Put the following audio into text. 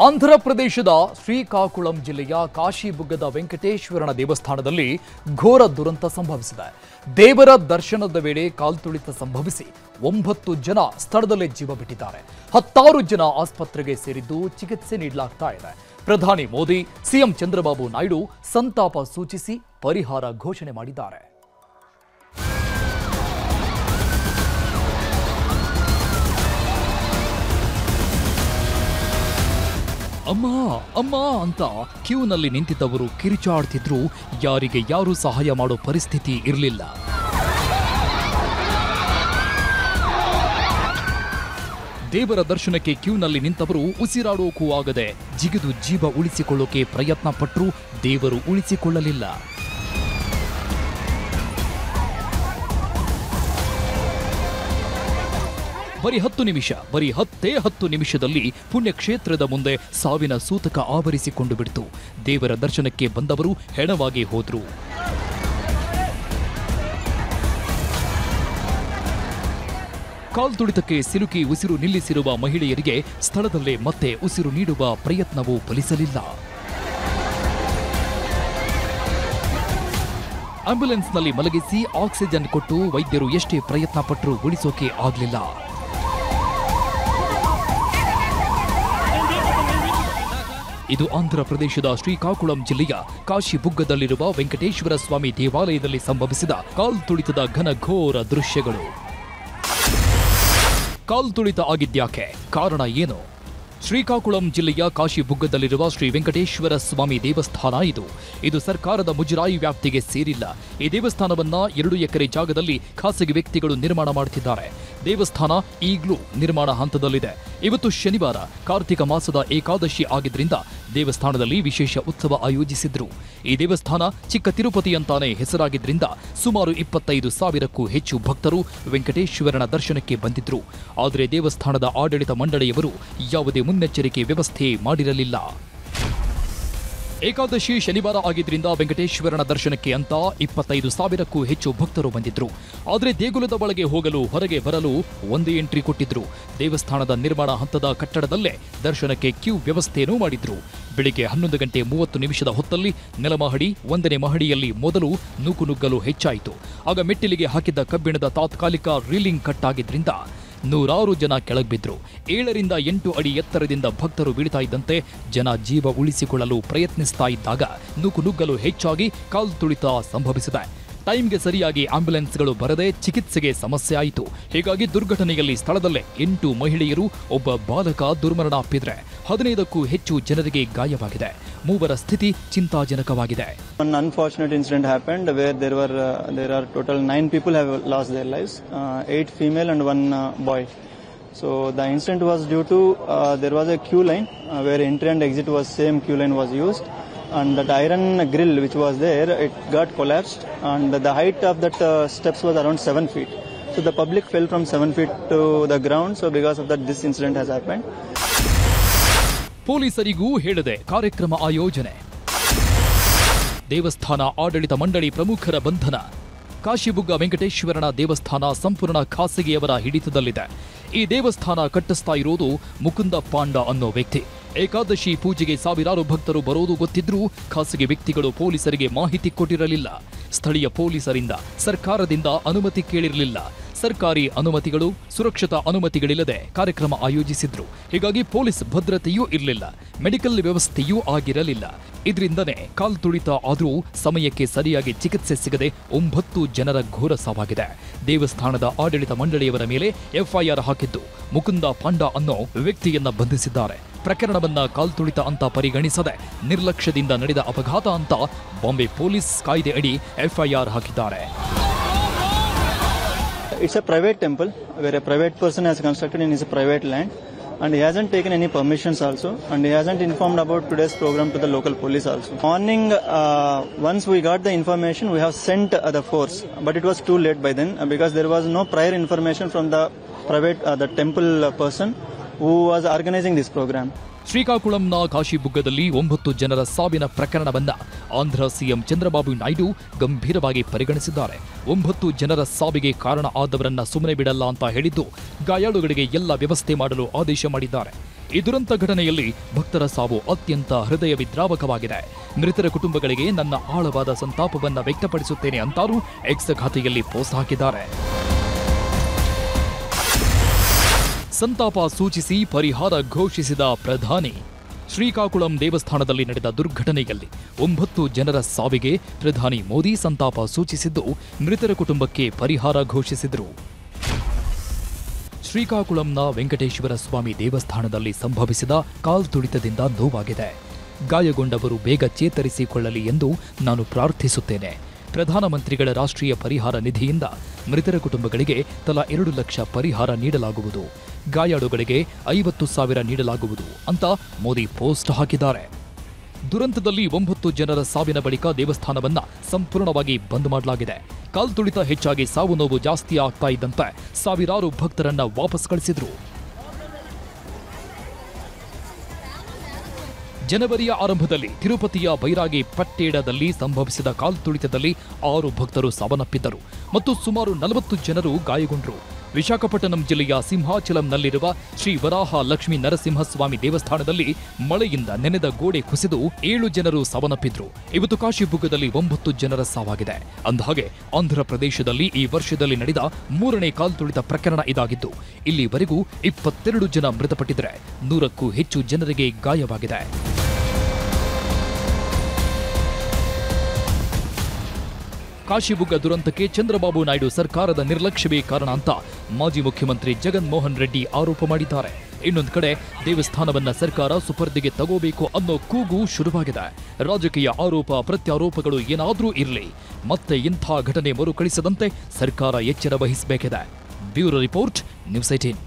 ಆಂಧ್ರ ಪ್ರದೇಶದ ಶ್ರೀಕಾಕುಳಂ ಜಿಲ್ಲೆಯ ಕಾಶಿಬುಗ್ಗದ ವೆಂಕಟೇಶ್ವರನ ದೇವಸ್ಥಾನದಲ್ಲಿ ಘೋರ ದುರಂತ ಸಂಭವಿಸಿದೆ. ದೇವರ ದರ್ಶನದ ವೇಳೆ ಕಾಲ್ತುಳಿತ ಸಂಭವಿಸಿ 9 ಜನ ಸ್ಥಳದಲ್ಲೇ ಜೀವ ಬಿಟ್ಟಿದ್ದಾರೆ. 10 ಜನ ಆಸ್ಪತ್ರೆಗೆ ಸೇರಿದ್ದು ಚಿಕಿತ್ಸೆ ನೀಡಲಾಗ್ತಾ ಇದೆ. ಪ್ರಧಾನಿ ಮೋದಿ, ಸಿಎಂ ಚಂದ್ರಬಾಬು ನಾಯ್ಡು ಸಂತಾಪ ಸೂಚಿಸಿ ಪರಿಹಾರ ಘೋಷಣೆ ಮಾಡಿದ್ದಾರೆ. ಅಮ್ಮ ಅಮ್ಮ ಅಂತ ಕ್ಯೂನಲ್ಲಿ ನಿಂತಿದ್ದವರು ಕಿರಿಚಾಡ್ತಿದ್ರು. ಯಾರಿಗೆ ಯಾರು ಸಹಾಯ ಮಾಡೋ ಪರಿಸ್ಥಿತಿ ಇರಲಿಲ್ಲ. ದೇವರ ದರ್ಶನಕ್ಕೆ ಕ್ಯೂನಲ್ಲಿ ನಿಂತವರು ಉಸಿರಾಡೋಕೂ ಆಗದೆ ಜಿಗಿದು ಜೀವ ಉಳಿಸಿಕೊಳ್ಳೋಕೆ ಪ್ರಯತ್ನ ಪಟ್ಟರು. ದೇವರು ಉಳಿಸಿಕೊಳ್ಳಲಿಲ್ಲ. ಬರೀ 10 ನಿಮಿಷದಲ್ಲಿ ಪುಣ್ಯಕ್ಷೇತ್ರದ ಮುಂದೆ ಸಾವಿನ ಸೂತಕ ಆವರಿಸಿಕೊಂಡು ಬಿಡ್ತು. ದೇವರ ದರ್ಶನಕ್ಕೆ ಬಂದವರು ಹೆಣವಾಗಿ ಹೋದ್ರು. ಕಾಲ್ತುಳಿತಕ್ಕೆ ಸಿಲುಕಿ ಉಸಿರು ನಿಲ್ಲಿಸಿರುವ ಮಹಿಳೆಯರಿಗೆ ಸ್ಥಳದಲ್ಲೇ ಮತ್ತೆ ಉಸಿರು ನೀಡುವ ಪ್ರಯತ್ನವೂ ಫಲಿಸಲಿಲ್ಲ. ಆಂಬ್ಯುಲೆನ್ಸ್ನಲ್ಲಿ ಮಲಗಿಸಿ ಆಕ್ಸಿಜನ್ ಕೊಟ್ಟು ವೈದ್ಯರು ಎಷ್ಟೇ ಪ್ರಯತ್ನ ಪಟ್ಟರೂ ಉಳಿಸೋಕೆ ಆಗಲಿಲ್ಲ. ಇದು ಆಂಧ್ರ ಪ್ರದೇಶದ ಶ್ರೀಕಾಕುಳಂ ಜಿಲ್ಲೆಯ ಕಾಶಿಬುಗ್ಗದಲ್ಲಿರುವ ವೆಂಕಟೇಶ್ವರ ಸ್ವಾಮಿ ದೇವಾಲಯದಲ್ಲಿ ಸಂಭವಿಸಿದ ಕಾಲ್ತುಳಿತದ ಘನಘೋರ ದೃಶ್ಯಗಳು. ಕಾಲ್ತುಳಿತ ಆಗಿದ್ಯಾಕೆ? ಕಾರಣ ಏನು? ಶ್ರೀಕಾಕುಳಂ ಜಿಲ್ಲೆಯ ಕಾಶಿಬುಗ್ಗದಲ್ಲಿರುವ ಶ್ರೀ ವೆಂಕಟೇಶ್ವರ ಸ್ವಾಮಿ ದೇವಸ್ಥಾನ ಇದು ಸರ್ಕಾರದ ಮುಜರಾಯಿ ವ್ಯಾಪ್ತಿಗೆ ಸೇರಿಲ್ಲ. ಈ ದೇವಸ್ಥಾನವನ್ನ 2 ಎಕರೆ ಜಾಗದಲ್ಲಿ ಖಾಸಗಿ ವ್ಯಕ್ತಿಗಳು ನಿರ್ಮಾಣ ಮಾಡುತ್ತಿದ್ದಾರೆ. ದೇವಸ್ಥಾನ ಈಗಲೂ ನಿರ್ಮಾಣ ಹಂತದಲ್ಲಿದೆ. ಇವತ್ತು ಶನಿವಾರ ಕಾರ್ತಿಕ ಮಾಸದ ಏಕಾದಶಿ ಆಗಿದ್ರಿಂದ ದೇವಸ್ಥಾನದಲ್ಲಿ ವಿಶೇಷ ಉತ್ಸವ ಆಯೋಜಿಸಿದ್ರು. ಈ ದೇವಸ್ಥಾನ ಚಿಕ್ಕ ತಿರುಪತಿ ಅಂತಾನೆ ಹೆಸರಾಗಿದ್ರಿಂದ ಸುಮಾರು 25,000ಕ್ಕೂ ಹೆಚ್ಚು ಭಕ್ತರು ವೆಂಕಟೇಶ್ವರನ ದರ್ಶನಕ್ಕೆ ಬಂದಿದ್ರು. ಆದರೆ ದೇವಸ್ಥಾನದ ಆಡಳಿತ ಮಂಡಳಿಯವರು ಯಾವುದೇ ಮುನ್ನೆಚ್ಚರಿಕೆ ವ್ಯವಸ್ಥೆ ಮಾಡಿರಲಿಲ್ಲ. ಏಕಾದಶಿ ಶನಿವಾರ ಆಗಿದ್ರಿಂದ ವೆಂಕಟೇಶ್ವರನ ದರ್ಶನಕ್ಕೆ ಅಂತ 25,000ಕ್ಕೂ ಹೆಚ್ಚು ಭಕ್ತರು ಬಂದಿದ್ರು. ಆದರೆ ದೇಗುಲದ ಒಳಗೆ ಹೋಗಲು ಹೊರಗೆ ಬರಲು ಒಂದೇ ಎಂಟ್ರಿ ಕೊಟ್ಟಿದ್ರು. ದೇವಸ್ಥಾನದ ನಿರ್ಮಾಣ ಹಂತದ ಕಟ್ಟಡದಲ್ಲೇ ದರ್ಶನಕ್ಕೆ ಕ್ಯೂ ವ್ಯವಸ್ಥೆಯನ್ನೂ ಮಾಡಿದ್ರು. ಬೆಳಿಗ್ಗೆ 11:30 ಹೊತ್ತಲ್ಲಿ ನೆಲಮಹಡಿ 1ನೇ ಮಹಡಿಯಲ್ಲಿ ಮೊದಲು ನೂಕುನುಗ್ಗಲು ಹೆಚ್ಚಾಯಿತು. ಆಗ ಮೆಟ್ಟಿಲಿಗೆ ಹಾಕಿದ್ದ ಕಬ್ಬಿಣದ ತಾತ್ಕಾಲಿಕ ರೀಲಿಂಗ್ ಕಟ್ ಆಗಿದ್ರಿಂದ 100 ಜನ ಕೆಳಗ್ಬಿದ್ರು. 7 ರಿಂದ 8 ಅಡಿ ಎತ್ತರದಿಂದ ಭಕ್ತರು ಬೀಳ್ತಾ ಇದ್ದಂತೆ ಜನ ಜೀವ ಉಳಿಸಿಕೊಳ್ಳಲು ಪ್ರಯತ್ನಿಸ್ತಾ ಇದ್ದಾಗ ನೂಕುನುಗ್ಗಲು ಹೆಚ್ಚಾಗಿ ಕಾಲ್ತುಳಿತ ಸಂಭವಿಸಿದೆ. ಟೈಮ್ಗೆ ಸರಿಯಾಗಿ ಆಂಬ್ಯುಲೆನ್ಸ್ಗಳು ಬರದೆ ಚಿಕಿತ್ಸೆಗೆ ಸಮಸ್ಯೆ ಆಯಿತು. ಹೀಗಾಗಿ ದುರ್ಘಟನೆಯಲ್ಲಿ ಸ್ಥಳದಲ್ಲೇ 8 ಮಹಿಳೆಯರು, ಒಬ್ಬ ಬಾಲಕ ದುರ್ಮರಣಪ್ಪಿದ್ರೆ 15ಕ್ಕೂ ಹೆಚ್ಚು ಜನರಿಗೆ ಗಾಯವಾಗಿದೆ. 3 ಸ್ಥಿತಿ ಚಿಂತಾಜನಕವಾಗಿದೆ. One unfortunate incident happened where there are total 9 people have lost their lives, 8 female and 1 boy. So the incident was due to there was a queue line where entry and exit was same queue line was used, and that iron grill which was there, it got collapsed, and the height of that steps was around 7 feet. So the public fell from 7 feet to the ground. So because of that this incident has happened. ಪೊಲೀಸರಿಗೂ ಹೇಳದೆ ಕಾರ್ಯಕ್ರಮ ಆಯೋಜನೆ. ದೇವಸ್ಥಾನ ಆಡಳಿತ ಮಂಡಳಿ ಪ್ರಮುಖರ ಬಂಧನ. ಕಾಶಿಬುಗ್ಗ ವೆಂಕಟೇಶ್ವರನ ದೇವಸ್ಥಾನ ಸಂಪೂರ್ಣ ಖಾಸಗಿಯವರ ಹಿಡಿತದಲ್ಲಿದೆ. ಈ ದೇವಸ್ಥಾನ ಕಟ್ಟಿಸ್ತಾ ಇರೋದು ಮುಕುಂದ ಪಾಂಡ ಅನ್ನೋ ವ್ಯಕ್ತಿ. ಏಕಾದಶಿ ಪೂಜೆಗೆ ಸಾವಿರಾರು ಭಕ್ತರು ಬರೋದು ಗೊತ್ತಿದ್ರೂ ಖಾಸಗಿ ವ್ಯಕ್ತಿಗಳು ಪೊಲೀಸರಿಗೆ ಮಾಹಿತಿ ಕೊಟ್ಟಿರಲಿಲ್ಲ. ಸ್ಥಳೀಯ ಪೊಲೀಸರಿಂದ ಸರ್ಕಾರದಿಂದ ಅನುಮತಿ ಕೇಳಿರಲಿಲ್ಲ. ಸರ್ಕಾರಿ ಅನುಮತಿಗಳು, ಸುರಕ್ಷತಾ ಅನುಮತಿಗಳಿಲ್ಲದೆ ಕಾರ್ಯಕ್ರಮ ಆಯೋಜಿಸಿದ್ರು. ಹೀಗಾಗಿ ಪೊಲೀಸ್ ಭದ್ರತೆಯೂ ಇರಲಿಲ್ಲ, ಮೆಡಿಕಲ್ ವ್ಯವಸ್ಥೆಯೂ ಆಗಿರಲಿಲ್ಲ. ಇದರಿಂದನೇ ಕಾಲ್ತುಳಿತ ಆದರೂ ಸಮಯಕ್ಕೆ ಸರಿಯಾಗಿ ಚಿಕಿತ್ಸೆ ಸಿಗದೆ 9 ಜನರ ಘೋರ ಸಾವಾಗಿದೆ. ದೇವಸ್ಥಾನದ ಆಡಳಿತ ಮಂಡಳಿಯವರ ಮೇಲೆ ಎಫ್ಐಆರ್ ಹಾಕಿದ್ದು ಮುಕುಂದ ಪಾಂಡ ಅನ್ನೋ ವ್ಯಕ್ತಿಯನ್ನ ಬಂಧಿಸಿದ್ದಾರೆ. ಪ್ರಕರಣವನ್ನ ಕಾಲ್ತುಳಿತ ಅಂತ ಪರಿಗಣಿಸದೆ ನಿರ್ಲಕ್ಷ್ಯದಿಂದ ನಡೆದ ಅಪಘಾತ ಅಂತ ಬಾಂಬೆ ಪೊಲೀಸ್ ಕಾಯ್ದೆ ಅಡಿ ಎಫ್ಐಆರ್ ಹಾಕಿದ್ದಾರೆ. It's a private temple where a private person has constructed in his private land, and he hasn't taken any permissions also, and he hasn't informed about today's program to the local police also. Morning, once we got the information, we have sent the force, but it was too late by then because there was no prior information from the the temple person who was organizing this program. ಶ್ರೀಕಾಕುಳಂನ ಕಾಶಿಬುಗ್ಗದಲ್ಲಿ 9 ಜನರ ಸಾವಿನ ಪ್ರಕರಣವನ್ನ Andhra CM Chandrababu Naidu ಗಂಭೀರವಾಗಿ ಪರಿಗಣಿಸಿದ್ದಾರೆ. 9 ಜನರ ಸಾವಿಗೆ ಕಾರಣ ಆದವರನ್ನ ಸುಮ್ಮನೆ ಬಿಡಲ್ಲ ಅಂತ ಹೇಳಿದ್ದು ಗಾಯಾಳುಗಳಿಗೆ ಎಲ್ಲ ವ್ಯವಸ್ಥೆ ಮಾಡಲು ಆದೇಶ ಮಾಡಿದ್ದಾರೆ. ಈ ದುರಂತ ಘಟನೆಯಲ್ಲಿ ಭಕ್ತರ ಸಾವು ಅತ್ಯಂತ ಹೃದಯ ವಿದ್ರಾವಕವಾಗಿದೆ. ಮೃತರ ಕುಟುಂಬಗಳಿಗೆ ನನ್ನ ಆಳವಾದ ಸಂತಾಪವನ್ನ ವ್ಯಕ್ತಪಡಿಸುತ್ತೇನೆ ಅಂತಾರೂ ಎಕ್ಸ್ ಖಾತೆಯಲ್ಲಿ ಪೋಸ್ಟ್ ಹಾಕಿದ್ದಾರೆ. ಸಂತಾಪ ಸೂಚಿಸಿ ಪರಿಹಾರ ಘೋಷಿಸಿದ ಪ್ರಧಾನಿ. ಶ್ರೀಕಾಕುಳಂ ದೇವಸ್ಥಾನದಲ್ಲಿ ನಡೆದ ದುರ್ಘಟನೆಯಲ್ಲಿ 9 ಜನರ ಸಾವಿಗೆ ಪ್ರಧಾನಿ ಮೋದಿ ಸಂತಾಪ ಸೂಚಿಸಿದ್ದು, ಮೃತರ ಕುಟುಂಬಕ್ಕೆ ಪರಿಹಾರ ಘೋಷಿಸಿದರು. ಶ್ರೀಕಾಕುಳಂನ ವೆಂಕಟೇಶ್ವರ ಸ್ವಾಮಿ ದೇವಸ್ಥಾನದಲ್ಲಿ ಸಂಭವಿಸಿದ ಕಾಲ್ತುಳಿತದಿಂದ ನೋವಾಗಿದೆ. ಗಾಯಗೊಂಡವರು ಬೇಗ ಚೇತರಿಸಿಕೊಳ್ಳಲಿ ಎಂದು ನಾನು ಪ್ರಾರ್ಥಿಸುತ್ತೇನೆ. ಪ್ರಧಾನಮಂತ್ರಿಗಳ ರಾಷ್ಟ್ರೀಯ ಪರಿಹಾರ ನಿಧಿಯಿಂದ ಮೃತರ ಕುಟುಂಬಗಳಿಗೆ ತಲಾ 2 ಲಕ್ಷ ಪರಿಹಾರ ನೀಡಲಾಗುವುದು. ಗಾಯಾಳುಗಳಿಗೆ 50,000 ನೀಡಲಾಗುವುದು ಅಂತ ಮೋದಿ ಪೋಸ್ಟ್ ಹಾಕಿದ್ದಾರೆ. ದುರಂತದಲ್ಲಿ 9 ಜನರ ಸಾವಿನ ಬಳಿಕ ದೇವಸ್ಥಾನವನ್ನ ಸಂಪೂರ್ಣವಾಗಿ ಬಂದ್ ಮಾಡಲಾಗಿದೆ. ಕಾಲ್ತುಳಿತ ಹೆಚ್ಚಾಗಿ ಸಾವು ನೋವು ಜಾಸ್ತಿ ಆಗ್ತಾ ಇದ್ದಂತೆ ಸಾವಿರಾರು ಭಕ್ತರನ್ನ ವಾಪಸ್ ಕಳಿಸಿದ್ರು. ಜನವರಿಯ ಆರಂಭದಲ್ಲಿ ತಿರುಪತಿಯ ಬೈರಾಗಿ ಪಟ್ಟೇಡದಲ್ಲಿ ಸಂಭವಿಸಿದ ಕಾಲ್ತುಳಿತದಲ್ಲಿ 6 ಭಕ್ತರು ಸಾವನ್ನಪ್ಪಿದ್ದರು ಮತ್ತು ಸುಮಾರು 40 ಜನರು ಗಾಯಗೊಂಡರು. ವಿಶಾಖಪಟ್ಟಣಂ ಜಿಲ್ಲೆಯ ಸಿಂಹಾಚಲಂನಲ್ಲಿರುವ ಶ್ರೀ ವರಾಹ ಲಕ್ಷ್ಮೀ ನರಸಿಂಹಸ್ವಾಮಿ ದೇವಸ್ಥಾನದಲ್ಲಿ ಮಳೆಯಿಂದ ನೆನೆದ ಗೋಡೆ ಕುಸಿದು 7 ಜನರು ಸಾವನ್ನಪ್ಪಿದ್ರು. ಇವತ್ತು ಕಾಶಿಬುಗ್ಗದಲ್ಲಿ 9 ಜನರ ಸಾವಾಗಿದೆ. ಅಂದಹಾಗೆ ಆಂಧ್ರಪ್ರದೇಶದಲ್ಲಿ ಈ ವರ್ಷದಲ್ಲಿ ನಡೆದ 3ನೇ ಕಾಲ್ತುಳಿತ ಪ್ರಕರಣ ಇದಾಗಿದ್ದು, ಇಲ್ಲಿವರೆಗೂ 22 ಜನ ಮೃತಪಟ್ಟಿದ್ದರೆ 100ಕ್ಕೂ ಹೆಚ್ಚು ಜನರಿಗೆ ಗಾಯವಾಗಿದೆ. ಕಾಶಿಬುಗ್ಗ ದುರಂತಕ್ಕೆ ಚಂದ್ರಬಾಬು ನಾಯ್ಡು ಸರ್ಕಾರದ ನಿರ್ಲಕ್ಷ್ಯವೇ ಕಾರಣ ಅಂತ ಮಾಜಿ ಮುಖ್ಯಮಂತ್ರಿ ಜಗನ್ ಮೋಹನ್ ರೆಡ್ಡಿ ಆರೋಪ ಮಾಡಿದ್ದಾರೆ. ಇನ್ನೊಂದು ಕಡೆ ದೇವಸ್ಥಾನವನ್ನ ಸರ್ಕಾರ ಸುಪರ್ದಿಗೆ ತಗೋಬೇಕು ಅನ್ನೋ ಕೂಗು ಶುರುವಾಗಿದೆ. ರಾಜಕೀಯ ಆರೋಪ ಪ್ರತ್ಯಾರೋಪಗಳು ಏನಾದರೂ ಇರಲಿ, ಮತ್ತೆ ಇಂಥ ಘಟನೆ ಮರುಕಳಿಸದಂತೆ ಸರ್ಕಾರ ಎಚ್ಚರ ವಹಿಸಬೇಕಿದೆ. Bureau report, news 18.